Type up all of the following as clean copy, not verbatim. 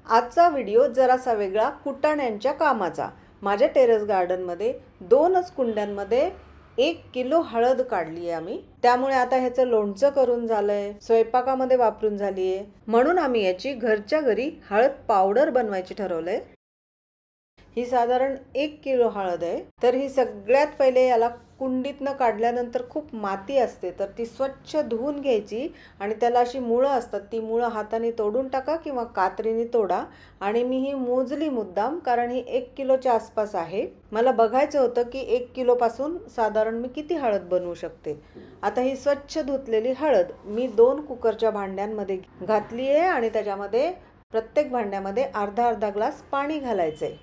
आजचा व्हिडिओ जरासा वेगळा कुटाण्यांच्या कामाचा। माझ्या टेरेस गार्डनमध्ये 2च कुंड्यांमध्ये 1 किलो हळद काढली आहे आम्ही। त्यामुळे आता ह्याचं लोणचं करून झालंय, स्वयंपाकामध्ये वापरून झाली आहे, म्हणून आम्ही याची घरच्या घरी हळद पावडर बनवायची ठरवलंय। ही साधारण 1 किलो हळद आहे। तर ही सगळ्यात पहिले याला कुंडीतनं काढल्यानंतर खूप माती असते, तर ती स्वच्छ धुवून घ्यायची आणि त्याला अशी मुळं असतात, ती मुळं हाताने तोडून टाका किंवा कात्रीने तोडा। आणि मी ही मोजली मुद्दाम, कारण ही 1 किलोच्या आसपास आहे। मला बघायचं होतं की 1 किलोपासून साधारण मी किती हळद बनवू शकते। आता ही स्वच्छ धुतलेली हळद मी 2 कुकरच्या भांड्यांमध्ये घातली आहे आणि त्याच्यामध्ये प्रत्येक भांड्यामध्ये अर्धा अर्धा ग्लास पाणी घालायचंय।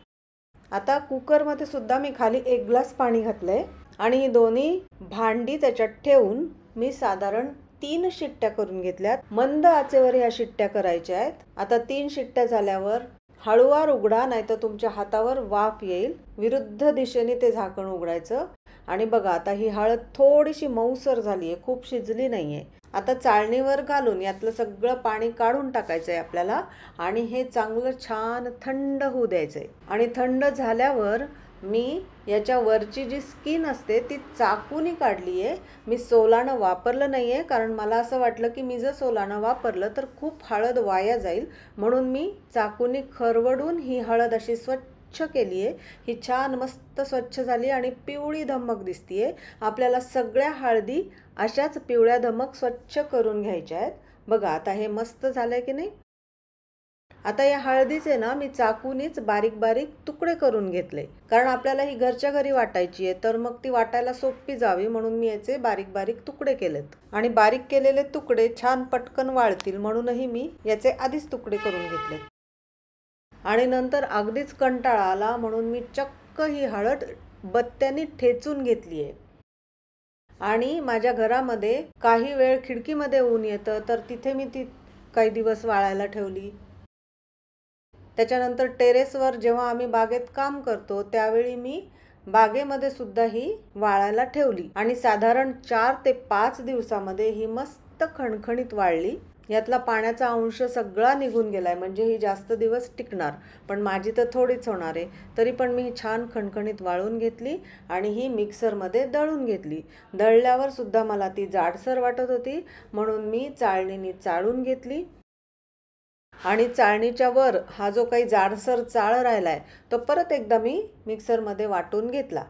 आता कुकरमध्ये सुद्धा मी खाली 1 ग्लास पाणी घातलंय आणि ही दोन्ही भांडी त्याच्यात ठेवून मी साधारण 3 शिट्ट्या करून घेतल्यात। मंद आचेवर ह्या शिट्ट्या करायच्या आहेत। आता 3 शिट्ट्या झाल्यावर हळूवार उघडा, नाहीतर तुमच्या हातावर वाफ येईल। विरुद्ध दिशेने ते झाकण उघडायचं आणि बघा आता ही हळद थोडीशी मऊसर झाली आहे, खूप शिजली नाहीये। आता चाळणीवर घालून यातलं सगळं पाणी काढून टाकायचंय आपल्याला आणि हे चांगलं छान थंड होऊ द्यायचंय। आणि थंड झाल्यावर मी याच्या वरची जी स्किन असते ती चाकूनी काढली आहे। मी सोलानं वापरलं नाही आहे, कारण मला असं वाटलं की मी जर सोलानं वापरलं तर खूप हळद वाया जाईल, म्हणून मी चाकूनी खरवडून ही हळद अशी स्वच्छ केली आहे। ही छान मस्त स्वच्छ झाली आणि पिवळी धमक दिसतीये। आपल्याला सगळ्या हळदी अशाच पिवळ्या धमक स्वच्छ करून घ्यायच्या आहेत। बघा आता हे मस्त झालंय की नाही। आता या हळदीचे ना मी चाकूनीच बारीक बारीक तुकडे करून घेतले, कारण आपल्याला ही घरच्या घरी वाटायची आहे, तर मग ती वाटायला सोपी जावी म्हणून मी याचे बारीक बारीक तुकडे केलेत। आणि बारीक केलेले तुकडे छान पटकन वाळतील म्हणूनही मी याचे आधीच तुकडे करून घेतले। आणि नंतर अगदीच कंटाळा आला म्हणून मी चक्क ही हळद बत्त्याने ठेचून घेतली आहे। आणि माझ्या घरामध्ये काही वेळ खिडकीमध्ये ऊन येतं, तर तिथे मी ती काही दिवस वाळायला ठेवली। त्याच्यानंतर टेरेसवर जेव्हा आम्ही बागेत काम करतो त्यावेळी मी बागेमध्ये सुद्धा ही वाळायला ठेवली आणि साधारण 4 ते 5 दिवसामध्ये ही मस्त खणखणीत वाळली। यातला पाण्याचा अंश सगळा निघून गेलाय, म्हणजे ही जास्त दिवस टिकणार, पण माझी तर थोडीच होणार आहे। तरी पण मी ही छान खणखणीत वाळून घेतली आणि ही मिक्सरमध्ये दळून घेतली। दळल्यावर सुद्धा मला ती जाडसर वाटत होती, म्हणून मी चाळणीने चाळून घेतली आणि चाळणीच्या वर हा जो काही जाडसर चाळ राहिलाय तो परत एकदा मी मिक्सरमध्ये वाटून घेतला।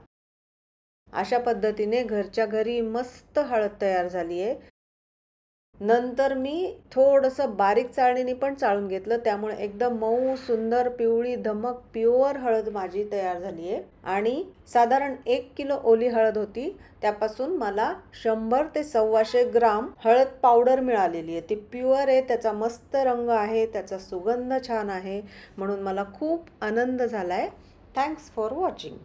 अशा पद्धतीने घरच्या घरी मस्त हळद तयार झाली आहे। नंतर मी थोडंसं बारीक चाळणीने पण चाळून घेतलं, त्यामुळे एकदम मऊ सुंदर पिवळी धमक प्युअर हळद माझी तयार झाली आहे। आणि साधारण 1 किलो ओली हळद होती, त्यापासून मला 100 ते 125 ग्राम हळद पावडर मिळालेली आहे। ती प्युअर आहे, त्याचा मस्त रंग आहे, त्याचा सुगंध छान आहे, म्हणून मला खूप आनंद झालाय। Thanks for watching.